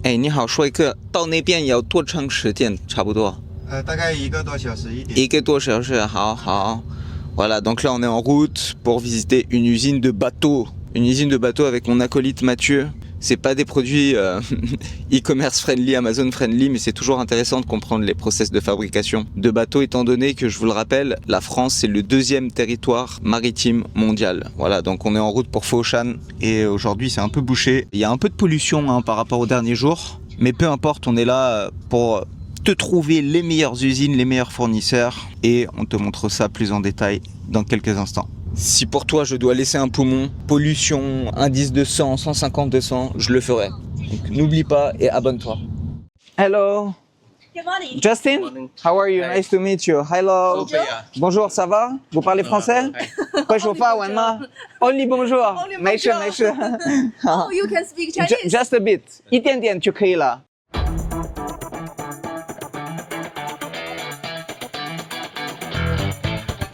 哎，你好，说一个到那边要多长时间？差不多。大概1个多小时一点。1个多小时，好好。Voilà, donc là on est en route pour visiter une usine de bateaux. Une usine de bateaux avec mon acolyte Mathieu. C'est pas des produits e-commerce friendly, Amazon friendly, mais c'est toujours intéressant de comprendre les process de fabrication de bateaux, étant donné que, je vous le rappelle, la France c'est le 2e territoire maritime mondial. Voilà, donc on est en route pour Foshan et aujourd'hui c'est un peu bouché. Il y a un peu de pollution hein, par rapport aux derniers jours, mais peu importe, on est là pour te trouver les meilleures usines, les meilleurs fournisseurs et on te montre ça plus en détail dans quelques instants. Si pour toi je dois laisser un poumon, pollution, indice de 100, 150 de 100, je le ferai. Donc n'oublie pas et abonne-toi. Hello. Good morning. Justin, how are you? Hi. Nice to meet you. Hello. Bonjour. Bonjour, ça va? Vous parlez français? Only bonjour. Only 没事 bonjour. 没事 Oh, you can speak Chinese. Just a bit. 一点点就可以了。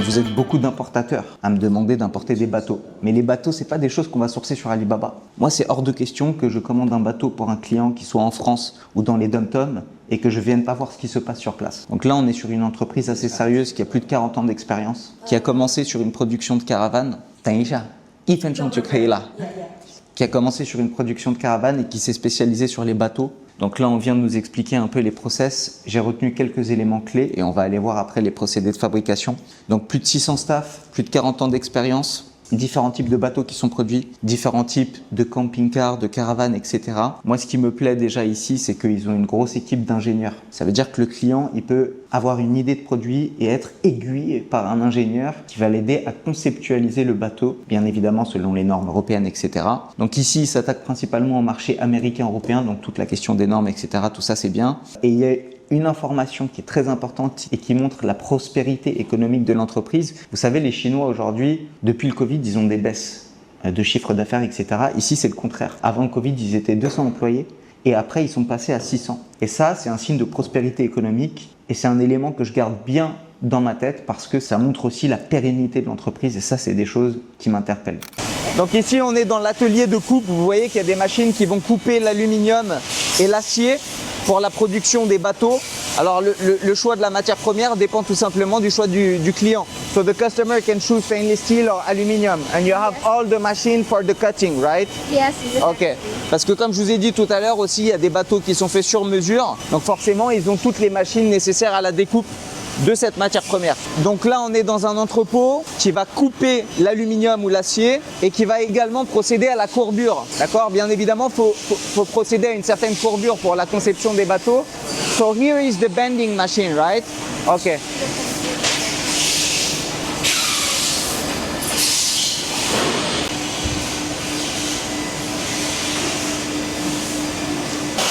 Vous êtes beaucoup d'importateurs à me demander d'importer des bateaux. Mais les bateaux, c'est pas des choses qu'on va sourcer sur Alibaba. Moi, c'est hors de question que je commande un bateau pour un client qui soit en France ou dans les dom-toms et que je vienne pas voir ce qui se passe sur place. Donc là, on est sur une entreprise assez sérieuse qui a plus de 40 ans d'expérience, qui a commencé sur une production de caravanes. 等一下，1分钟就可以了。Qui a commencé sur une production de caravanes et qui s'est spécialisé sur les bateaux. Donc là, on vient de nous expliquer un peu les process. J'ai retenu quelques éléments clés et on va aller voir après les procédés de fabrication. Donc plus de 600 staff, plus de 40 ans d'expérience, différents types de bateaux qui sont produits, différents types de camping-cars, de caravanes, etc. Moi, ce qui me plaît déjà ici, c'est qu'ils ont une grosse équipe d'ingénieurs. Ça veut dire que le client, il peut avoir une idée de produit et être aiguillé par un ingénieur qui va l'aider à conceptualiser le bateau, bien évidemment selon les normes européennes, etc. Donc ici, il s'attaque principalement au marché américain, européen, donc toute la question des normes, etc. Tout ça, c'est bien. Et il y a une information qui est très importante et qui montre la prospérité économique de l'entreprise. Vous savez, les Chinois aujourd'hui, depuis le Covid, ils ont des baisses de chiffre d'affaires, etc. Ici, c'est le contraire. Avant le Covid, ils étaient 200 employés et après, ils sont passés à 600. Et ça, c'est un signe de prospérité économique et c'est un élément que je garde bien dans ma tête parce que ça montre aussi la pérennité de l'entreprise et ça, c'est des choses qui m'interpellent. Donc ici, on est dans l'atelier de coupe. Vous voyez qu'il y a des machines qui vont couper l'aluminium et l'acier pour la production des bateaux. Alors le choix de la matière première dépend tout simplement du choix du client. So the customer can choose stainless steel or aluminium and you have all the machine for the cutting, right? Yes. Ok. Parce que comme je vous ai dit tout à l'heure aussi, il y a des bateaux qui sont faits sur mesure. Donc forcément, ils ont toutes les machines nécessaires à la découpe de cette matière première. Donc là, on est dans un entrepôt qui va couper l'aluminium ou l'acier et qui va également procéder à la courbure. D'accord? Bien évidemment, faut procéder à une certaine courbure pour la conception des bateaux. So here is the bending machine, right? Ok.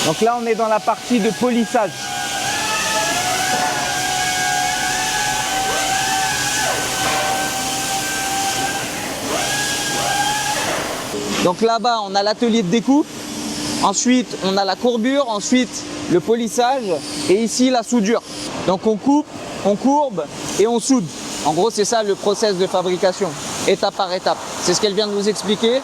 Donc là, on est dans la partie de polissage. Donc là-bas, on a l'atelier de découpe, ensuite on a la courbure, ensuite le polissage et ici la soudure. Donc on coupe, on courbe et on soude. En gros, c'est ça le process de fabrication, étape par étape. C'est ce qu'elle vient de nous expliquer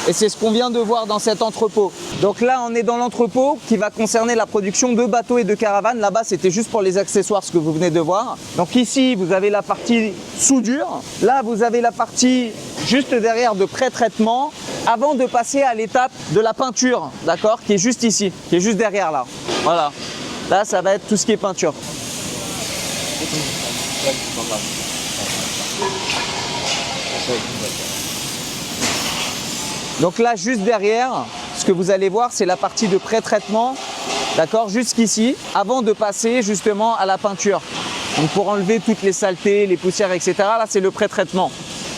et c'est ce qu'on vient de voir dans cet entrepôt. Donc là, on est dans l'entrepôt qui va concerner la production de bateaux et de caravanes. Là-bas, c'était juste pour les accessoires, ce que vous venez de voir. Donc ici, vous avez la partie soudure. Là, vous avez la partie juste derrière de pré-traitement avant de passer à l'étape de la peinture, d'accord, qui est juste ici, qui est juste derrière là. Voilà. Là, ça va être tout ce qui est peinture. Donc là, juste derrière, ce que vous allez voir, c'est la partie de pré-traitement, d'accord, jusqu'ici, avant de passer justement à la peinture. Donc pour enlever toutes les saletés, les poussières, etc. Là, c'est le pré-traitement.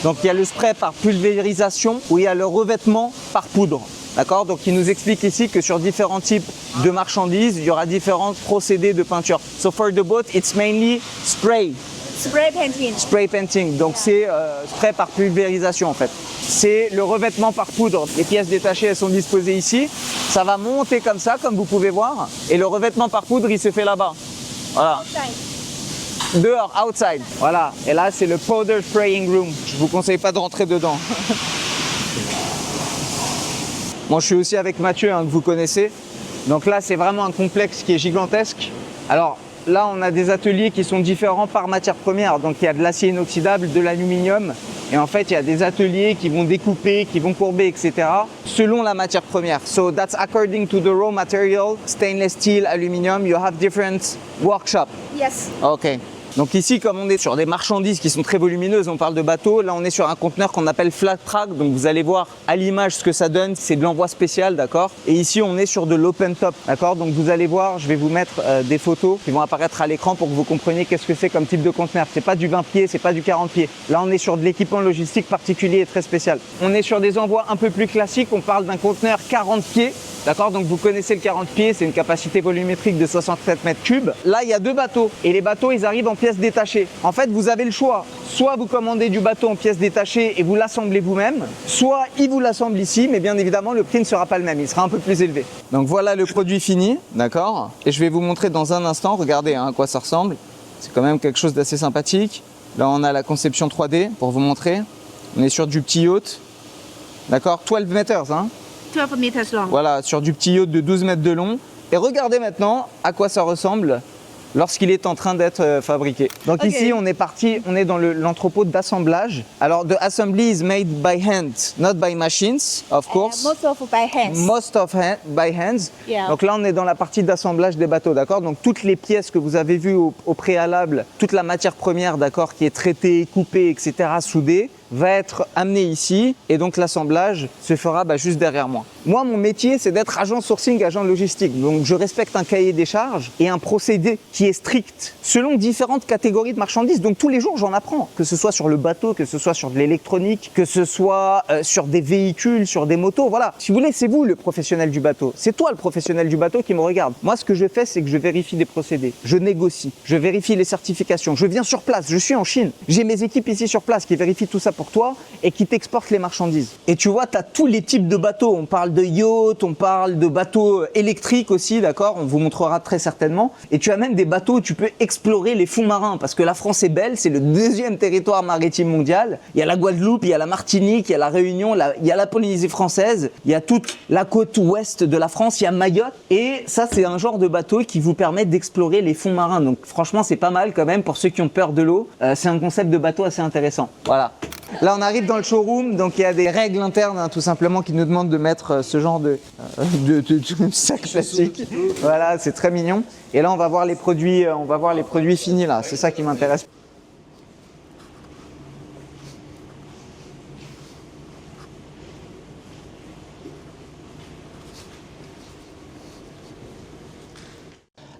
Donc il y a le spray par pulvérisation ou il y a le revêtement par poudre. D'accord? Donc il nous explique ici que sur différents types de marchandises, il y aura différents procédés de peinture. So for the boat, it's mainly spray. Spray painting. Spray painting, donc c'est spray par pulvérisation en fait. C'est le revêtement par poudre. Les pièces détachées, elles sont disposées ici. Ça va monter comme ça, comme vous pouvez voir. Et le revêtement par poudre, il se fait là-bas. Voilà. Dehors, outside. Voilà. Et là, c'est le powder spraying room. Je ne vous conseille pas de rentrer dedans. Moi, je suis aussi avec Mathieu, hein, que vous connaissez. Donc là, c'est vraiment un complexe qui est gigantesque. Alors là, on a des ateliers qui sont différents par matière première. Donc il y a de l'acier inoxydable, de l'aluminium. Et en fait, il y a des ateliers qui vont découper, qui vont courber, etc. selon la matière première. So that's according to the raw material, stainless steel, aluminium. You have different workshops. Yes. Ok. Donc ici, comme on est sur des marchandises qui sont très volumineuses, on parle de bateaux, là on est sur un conteneur qu'on appelle flat track, donc vous allez voir à l'image ce que ça donne, c'est de l'envoi spécial, d'accord. Et ici on est sur de l'open top, d'accord. Donc vous allez voir, je vais vous mettre des photos qui vont apparaître à l'écran pour que vous compreniez qu'est-ce que c'est comme type de conteneur. C'est pas du 20 pieds, c'est pas du 40 pieds. Là on est sur de l'équipement logistique particulier et très spécial. On est sur des envois un peu plus classiques, on parle d'un conteneur 40 pieds. D'accord, donc vous connaissez le 40 pieds, c'est une capacité volumétrique de 67 mètres cubes. Là, il y a 2 bateaux et les bateaux, ils arrivent en pièces détachées. En fait, vous avez le choix. Soit vous commandez du bateau en pièces détachées et vous l'assemblez vous-même, soit ils vous l'assemblent ici, mais bien évidemment, le prix ne sera pas le même, il sera un peu plus élevé. Donc voilà le produit fini, d'accord. Et je vais vous montrer dans un instant, regardez à quoi ça ressemble. C'est quand même quelque chose d'assez sympathique. Là, on a la conception 3D pour vous montrer. On est sur du petit yacht, d'accord, 12 meters, hein. 12 meters long. Voilà, sur du petit yacht de 12 mètres de long. Et regardez maintenant à quoi ça ressemble lorsqu'il est en train d'être fabriqué. Donc ici, on est parti, on est dans l'entrepôt d'assemblage. Alors, the assembly is made by hand, not by machines, of course. Most of by hands. Most of by hands. Yeah. Donc là, on est dans la partie d'assemblage des bateaux, d'accord. Donc toutes les pièces que vous avez vues au préalable, toute la matière première, d'accord, qui est traitée, coupée, etc., soudée, va être amené ici et donc l'assemblage se fera juste derrière moi. Moi, mon métier, c'est d'être agent sourcing, agent logistique. Donc, je respecte un cahier des charges et un procédé qui est strict selon différentes catégories de marchandises. Donc, tous les jours, j'en apprends. Que ce soit sur le bateau, que ce soit sur de l'électronique, que ce soit sur des véhicules, sur des motos. Voilà. Si vous voulez, c'est vous le professionnel du bateau. C'est toi le professionnel du bateau qui me regarde. Moi, ce que je fais, c'est que je vérifie des procédés. Je négocie. Je vérifie les certifications. Je viens sur place. Je suis en Chine. J'ai mes équipes ici sur place qui vérifient tout ça pour toi et qui t'exportent les marchandises. Et tu vois, tu as tous les types de bateaux. On parle de yachts, on parle de bateaux électriques aussi, d'accord. On vous montrera très certainement. Et tu as même des bateaux où tu peux explorer les fonds marins parce que la France est belle, c'est le 2e territoire maritime mondial. Il y a la Guadeloupe, il y a la Martinique, il y a la Réunion, il y a la Polynésie française, il y a toute la côte ouest de la France, il y a Mayotte. Et ça, c'est un genre de bateau qui vous permet d'explorer les fonds marins. Donc franchement, c'est pas mal quand même pour ceux qui ont peur de l'eau. C'est un concept de bateau assez intéressant. Voilà. Là, on arrive dans le showroom, donc il y a des règles internes, tout simplement, qui nous demandent de mettre ce genre de sac plastique. Voilà, c'est très mignon. Et là, on va voir les produits finis là. C'est ça qui m'intéresse.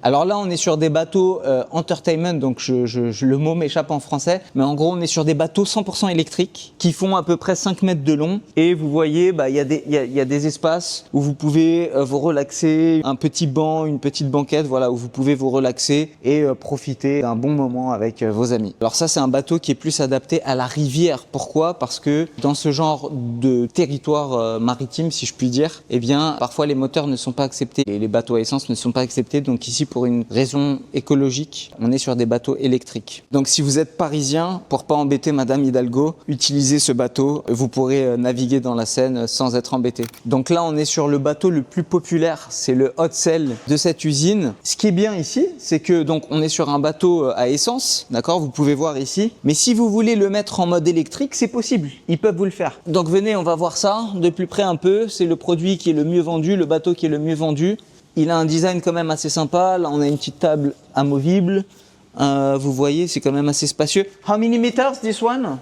Alors là, on est sur des bateaux entertainment, donc le mot m'échappe en français, mais en gros, on est sur des bateaux 100% électriques qui font à peu près 5 mètres de long. Et vous voyez, il y a des espaces où vous pouvez vous relaxer, un petit banc, une petite banquette, voilà, où vous pouvez vous relaxer et profiter d'un bon moment avec vos amis. Alors ça, c'est un bateau qui est plus adapté à la rivière. Pourquoi ? Parce que dans ce genre de territoire maritime, si je puis dire, eh bien, parfois les moteurs ne sont pas acceptés et les bateaux à essence ne sont pas acceptés. Donc ici, pour une raison écologique, on est sur des bateaux électriques. Donc si vous êtes parisien, pour pas embêter Madame Hidalgo, utilisez ce bateau, vous pourrez naviguer dans la Seine sans être embêté. Donc là, on est sur le bateau le plus populaire, c'est le hot sell de cette usine. Ce qui est bien ici, c'est que donc on est sur un bateau à essence, d'accord, vous pouvez voir ici, mais si vous voulez le mettre en mode électrique, c'est possible, ils peuvent vous le faire. Donc venez, on va voir ça de plus près un peu, c'est le produit qui est le mieux vendu, le bateau qui est le mieux vendu. Il a un design quand même assez sympa. Là, on a une petite table amovible. Vous voyez, c'est quand même assez spacieux. How many meters this one?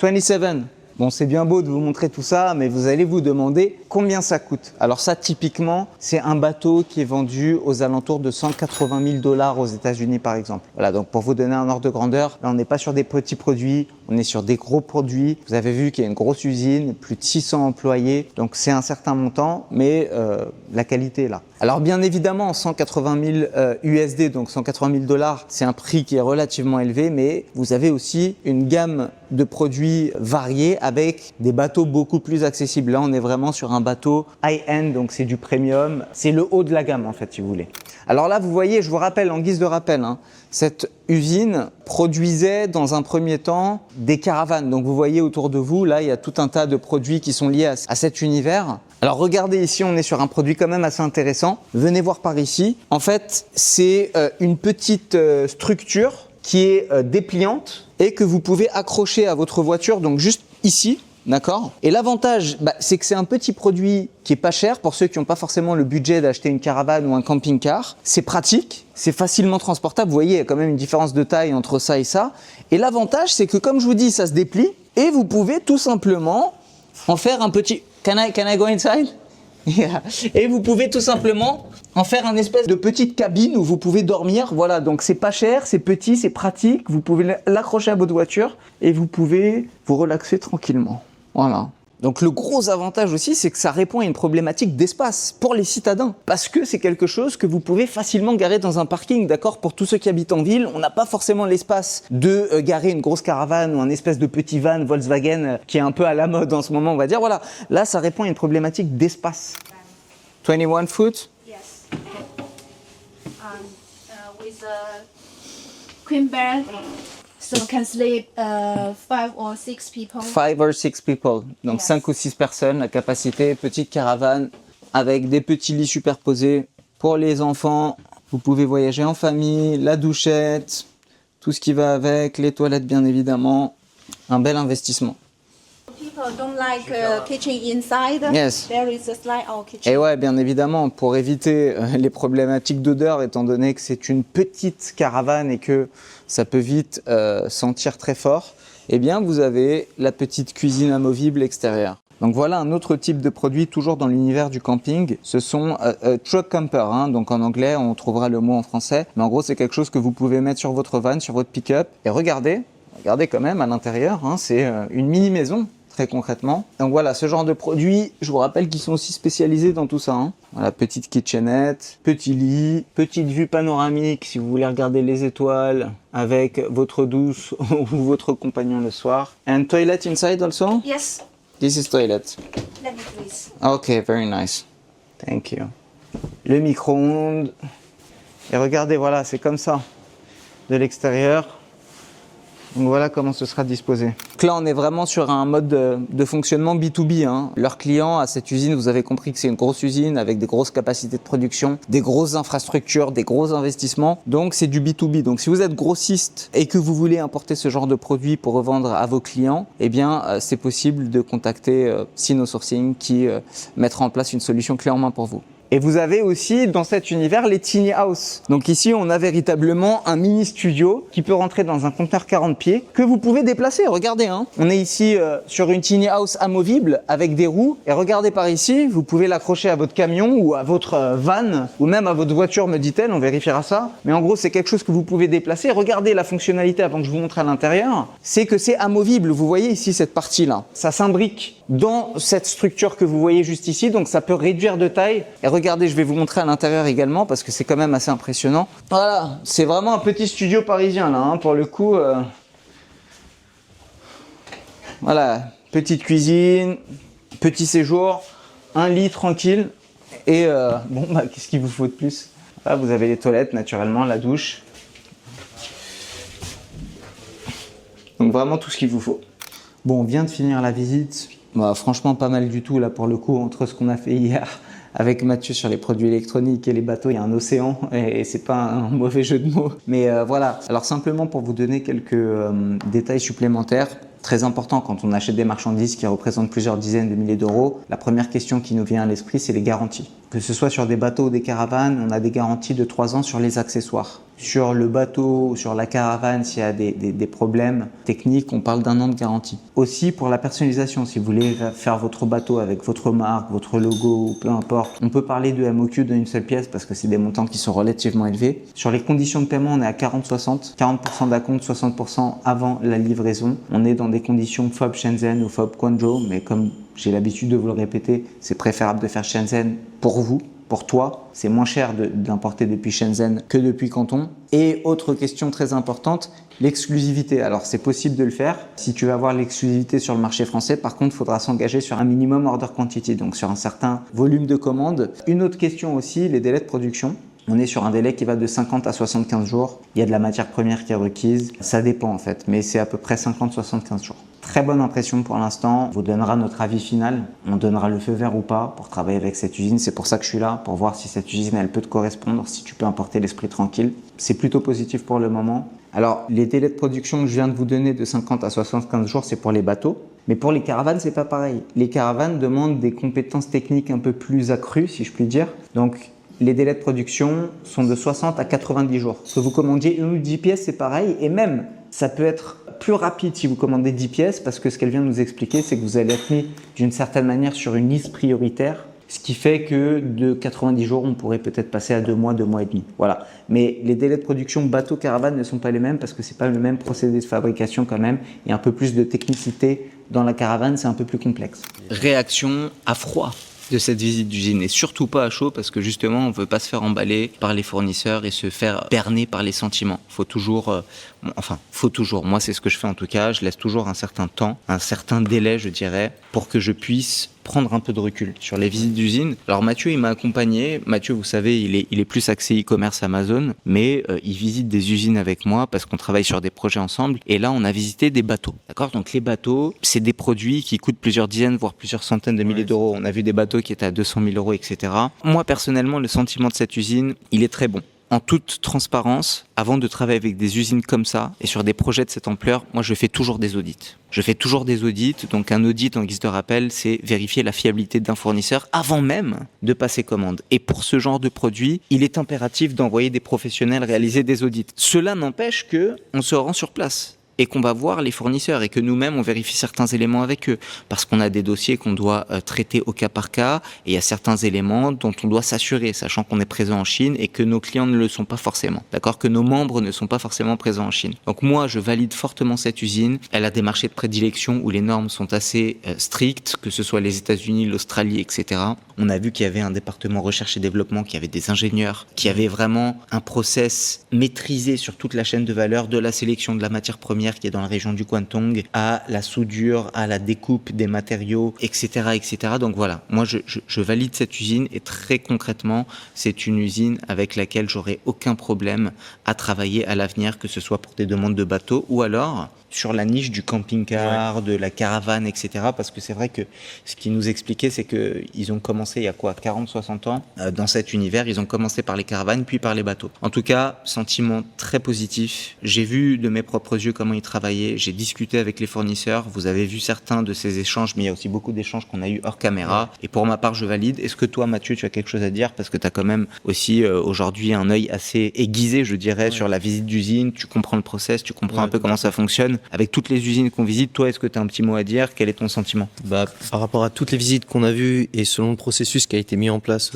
27. Bon, c'est bien beau de vous montrer tout ça, mais vous allez vous demander combien ça coûte. Alors ça, typiquement, c'est un bateau qui est vendu aux alentours de 180 000 $ aux États-Unis, par exemple. Voilà, donc pour vous donner un ordre de grandeur, là, on n'est pas sur des petits produits, on est sur des gros produits. Vous avez vu qu'il y a une grosse usine, plus de 600 employés, donc c'est un certain montant, mais la qualité est là. Alors bien évidemment, 180 000 USD, donc 180 000 $, c'est un prix qui est relativement élevé, mais vous avez aussi une gamme de produits variés avec des bateaux beaucoup plus accessibles. Là, on est vraiment sur un bateau high-end, donc c'est du premium. C'est le haut de la gamme, en fait, si vous voulez. Alors là, vous voyez, je vous rappelle, en guise de rappel, cette usine produisait dans un premier temps des caravanes. Donc vous voyez autour de vous, là, il y a tout un tas de produits qui sont liés à cet univers. Alors regardez ici, on est sur un produit quand même assez intéressant. Venez voir par ici. En fait, c'est une petite structure qui est dépliante et que vous pouvez accrocher à votre voiture, donc juste ici. D'accord. Et l'avantage, c'est que c'est un petit produit qui est pas cher pour ceux qui n'ont pas forcément le budget d'acheter une caravane ou un camping-car. C'est pratique, c'est facilement transportable. Vous voyez, il y a quand même une différence de taille entre ça et ça. Et l'avantage, c'est que comme je vous dis, ça se déplie et vous pouvez tout simplement en faire un petit... Can I go inside? Yeah. Et vous pouvez tout simplement en faire un espèce de petite cabine où vous pouvez dormir. Voilà, donc c'est pas cher, c'est petit, c'est pratique. Vous pouvez l'accrocher à votre voiture et vous pouvez vous relaxer tranquillement. Voilà. Donc le gros avantage aussi, c'est que ça répond à une problématique d'espace pour les citadins. Parce que c'est quelque chose que vous pouvez facilement garer dans un parking, d'accord? Pour tous ceux qui habitent en ville, on n'a pas forcément l'espace de garer une grosse caravane ou un espèce de petit van Volkswagen qui est un peu à la mode en ce moment, on va dire. Voilà, là ça répond à une problématique d'espace. 21 foot? Yes. With a queen bed, so can sleep 5 or 6 people. 5 or 6 people, donc Yes. 5 ou 6 personnes, la capacité, petite caravane avec des petits lits superposés pour les enfants. Vous pouvez voyager en famille, la douchette, tout ce qui va avec, les toilettes bien évidemment. Un bel investissement. People don't like kitchen inside. Yes. There is a slide out kitchen. Et ouais, bien évidemment, pour éviter les problématiques d'odeur, étant donné que c'est une petite caravane et que ça peut vite sentir très fort, eh bien vous avez la petite cuisine amovible extérieure. Donc voilà un autre type de produit, toujours dans l'univers du camping. Ce sont truck camper, hein. Donc en anglais, on trouvera le mot en français. Mais en gros, c'est quelque chose que vous pouvez mettre sur votre van, sur votre pick-up. Et regardez quand même à l'intérieur, hein, c'est une mini-maison. Très concrètement. Donc voilà, ce genre de produits, je vous rappelle qu'ils sont aussi spécialisés dans tout ça. Hein. Voilà, petite kitchenette, petit lit, petite vue panoramique si vous voulez regarder les étoiles avec votre douce ou votre compagnon le soir. And toilet inside also? Yes. This is toilet. Let me please. Okay, very nice. Thank you. Le micro-ondes. Et regardez, voilà, c'est comme ça de l'extérieur. Donc voilà comment ce sera disposé. Donc là, on est vraiment sur un mode de fonctionnement B2B. Hein. Leurs clients à cette usine, vous avez compris que c'est une grosse usine avec des grosses capacités de production, des grosses infrastructures, des gros investissements. Donc c'est du B2B. Donc si vous êtes grossiste et que vous voulez importer ce genre de produit pour revendre à vos clients, eh bien c'est possible de contacter Sino Sourcing qui mettra en place une solution clé en main pour vous. Et vous avez aussi dans cet univers les tiny house. Donc ici, on a véritablement un mini studio qui peut rentrer dans un conteneur 40 pieds que vous pouvez déplacer. Regardez, hein. On est ici sur une tiny house amovible avec des roues. Et regardez par ici, vous pouvez l'accrocher à votre camion ou à votre van ou même à votre voiture, me dit-elle. On vérifiera ça. Mais en gros, c'est quelque chose que vous pouvez déplacer. Regardez la fonctionnalité avant que je vous montre à l'intérieur. C'est que c'est amovible. Vous voyez ici cette partie-là. Ça s'imbrique dans cette structure que vous voyez juste ici. Donc ça peut réduire de taille. Et regardez, je vais vous montrer à l'intérieur également parce que c'est quand même assez impressionnant. Voilà, c'est vraiment un petit studio parisien là, hein, pour le coup. Voilà, petite cuisine, petit séjour, un lit tranquille. Et bon, qu'est-ce qu'il vous faut de plus? Là, vous avez les toilettes naturellement, la douche. Donc vraiment tout ce qu'il vous faut. Bon, on vient de finir la visite. Franchement, pas mal du tout là pour le coup entre ce qu'on a fait hier avec Mathieu sur les produits électroniques et les bateaux. Il y a un océan et c'est pas un mauvais jeu de mots. Mais voilà, alors simplement pour vous donner quelques détails supplémentaires. Très important quand on achète des marchandises qui représentent plusieurs dizaines de milliers d'euros. La première question qui nous vient à l'esprit, c'est les garanties. Que ce soit sur des bateaux ou des caravanes, on a des garanties de 3 ans sur les accessoires. Sur le bateau ou sur la caravane, s'il y a des problèmes techniques, on parle d'1 an de garantie. Aussi pour la personnalisation, si vous voulez faire votre bateau avec votre marque, votre logo ou peu importe, on peut parler de MOQ d'une seule pièce parce que c'est des montants qui sont relativement élevés. Sur les conditions de paiement, on est à 40-60, 40% d'acompte, 60% avant la livraison. On est dans des conditions FOB Shenzhen ou FOB Guangzhou, mais comme j'ai l'habitude de vous le répéter, c'est préférable de faire Shenzhen pour vous. Pour toi, c'est moins cher d'importer depuis Shenzhen que depuis Canton. Et autre question très importante, l'exclusivité. Alors c'est possible de le faire si tu veux avoir l'exclusivité sur le marché français. Par contre, il faudra s'engager sur un minimum order quantity, donc sur un certain volume de commandes. Une autre question aussi, les délais de production. On est sur un délai qui va de 50 à 75 jours. Il y a de la matière première qui est requise. Ça dépend en fait, mais c'est à peu près 50-75 jours. Très bonne impression pour l'instant. On vous donnera notre avis final. On donnera le feu vert ou pas pour travailler avec cette usine. C'est pour ça que je suis là, pour voir si cette usine elle peut te correspondre, si tu peux importer l'esprit tranquille. C'est plutôt positif pour le moment. Alors, les délais de production que je viens de vous donner de 50 à 75 jours, c'est pour les bateaux. Mais pour les caravanes, c'est pas pareil. Les caravanes demandent des compétences techniques un peu plus accrues, si je puis dire. Donc, les délais de production sont de 60 à 90 jours. Que vous commandiez une ou 10 pièces, c'est pareil. Et même, ça peut être plus rapide si vous commandez 10 pièces, parce que ce qu'elle vient de nous expliquer, c'est que vous allez être mis d'une certaine manière sur une liste prioritaire. Ce qui fait que de 90 jours, on pourrait peut-être passer à 2 mois et demi. Voilà. Mais les délais de production bateau-caravane ne sont pas les mêmes parce que ce n'est pas le même procédé de fabrication quand même. Il y a un peu plus de technicité dans la caravane, c'est un peu plus complexe. Réaction à froid de cette visite d'usine et surtout pas à chaud parce que justement on veut pas se faire emballer par les fournisseurs et se faire berner par les sentiments. Faut toujours, moi c'est ce que je fais en tout cas, je laisse toujours un certain temps, un certain délai je dirais pour que je puisse prendre un peu de recul sur les visites d'usine. Alors Mathieu il m'a accompagné, Mathieu vous savez il est plus axé e-commerce Amazon mais il visite des usines avec moi parce qu'on travaille sur des projets ensemble et là on a visité des bateaux, d'accord? Donc les bateaux c'est des produits qui coûtent plusieurs dizaines voire plusieurs centaines de milliers d'euros. On a vu des bateaux qui étaient à 200 000 euros, etc. Moi, personnellement, le sentiment de cette usine, il est très bon. En toute transparence, avant de travailler avec des usines comme ça et sur des projets de cette ampleur, moi, je fais toujours des audits. Donc un audit en guise de rappel, c'est vérifier la fiabilité d'un fournisseur avant même de passer commande. Et pour ce genre de produit, il est impératif d'envoyer des professionnels réaliser des audits. Cela n'empêche qu'on se rend sur place et qu'on va voir les fournisseurs et que nous-mêmes, on vérifie certains éléments avec eux. Parce qu'on a des dossiers qu'on doit traiter au cas par cas et il y a certains éléments dont on doit s'assurer, sachant qu'on est présent en Chine et que nos clients ne le sont pas forcément. D'accord? Que nos membres ne sont pas forcément présents en Chine. Donc moi, je valide fortement cette usine. Elle a des marchés de prédilection où les normes sont assez strictes, que ce soit les États-Unis, l'Australie, etc. On a vu qu'il y avait un département recherche et développement, qui avait des ingénieurs, qui avait vraiment un process maîtrisé sur toute la chaîne de valeur, de la sélection de la matière première qui est dans la région du Guangdong, à la soudure, à la découpe des matériaux, etc., etc. Donc voilà, moi je valide cette usine et très concrètement, c'est une usine avec laquelle j'aurai aucun problème à travailler à l'avenir, que ce soit pour des demandes de bateaux ou alors sur la niche du camping-car, de la caravane, etc. Parce que c'est vrai que ce qu'ils nous expliquaient, c'est qu'ils ont commencé il y a 40-60 ans dans cet univers. Ils ont commencé par les caravanes, puis par les bateaux. En tout cas, sentiment très positif. J'ai vu de mes propres yeux comment ils travaillaient. J'ai discuté avec les fournisseurs. Vous avez vu certains de ces échanges, mais il y a aussi beaucoup d'échanges qu'on a eu hors caméra. Et pour ma part, je valide. Est-ce que toi, Mathieu, tu as quelque chose à dire? Parce que tu as quand même aussi aujourd'hui un œil assez aiguisé, je dirais, sur la visite d'usine. Tu comprends le process, tu comprends un peu comment ça fonctionne. Avec toutes les usines qu'on visite, toi, est-ce que tu as un petit mot à dire? Quel est ton sentiment? Par rapport à toutes les visites qu'on a vues et selon le processus qui a été mis en place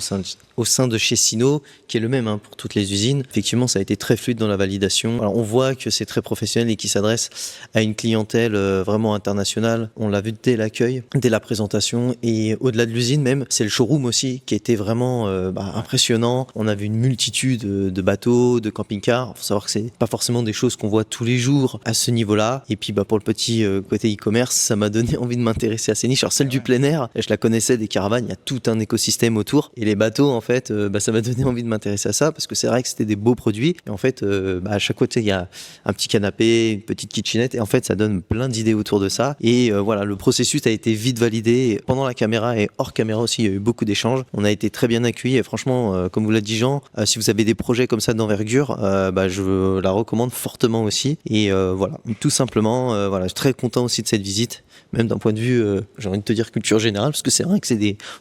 au sein de chez Sino, qui est le même pour toutes les usines, effectivement, ça a été très fluide dans la validation. Alors, on voit que c'est très professionnel et qui s'adresse à une clientèle vraiment internationale. On l'a vu dès l'accueil, dès la présentation et au-delà de l'usine même, c'est le showroom aussi qui était vraiment impressionnant. On a vu une multitude de bateaux, de camping-cars. Il faut savoir que c'est pas forcément des choses qu'on voit tous les jours à ce niveau-là. Et puis pour le petit côté e-commerce, ça m'a donné envie de m'intéresser à ces niches. Alors celle du plein air, je la connaissais des caravanes, il y a tout un écosystème autour. Et les bateaux, en fait, ça m'a donné envie de m'intéresser à ça parce que c'est vrai que c'était des beaux produits. Et en fait, à chaque côté, il y a un petit canapé, une petite kitchenette. Et en fait, ça donne plein d'idées autour de ça. Et voilà, le processus a été vite validé. Pendant la caméra et hors caméra aussi, il y a eu beaucoup d'échanges. On a été très bien accueillis. Et franchement, comme vous l'a dit Jean, si vous avez des projets comme ça d'envergure, je la recommande fortement aussi. Et voilà, tout simplement, je suis très content aussi de cette visite, même d'un point de vue, j'ai envie de te dire culture générale, parce que c'est vrai que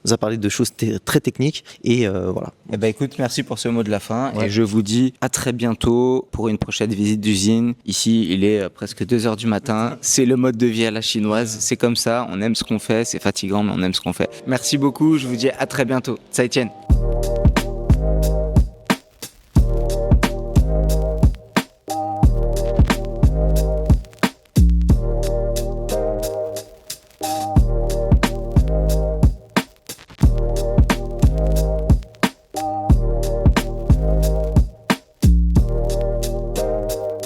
on a parlé de choses très techniques, et voilà. Écoute, merci pour ce mot de la fin, et je vous dis à très bientôt pour une prochaine visite d'usine. Ici, il est presque 2h du matin, c'est le mode de vie à la chinoise, c'est comme ça, on aime ce qu'on fait, c'est fatigant, mais on aime ce qu'on fait. Merci beaucoup, je vous dis à très bientôt. Zaijian.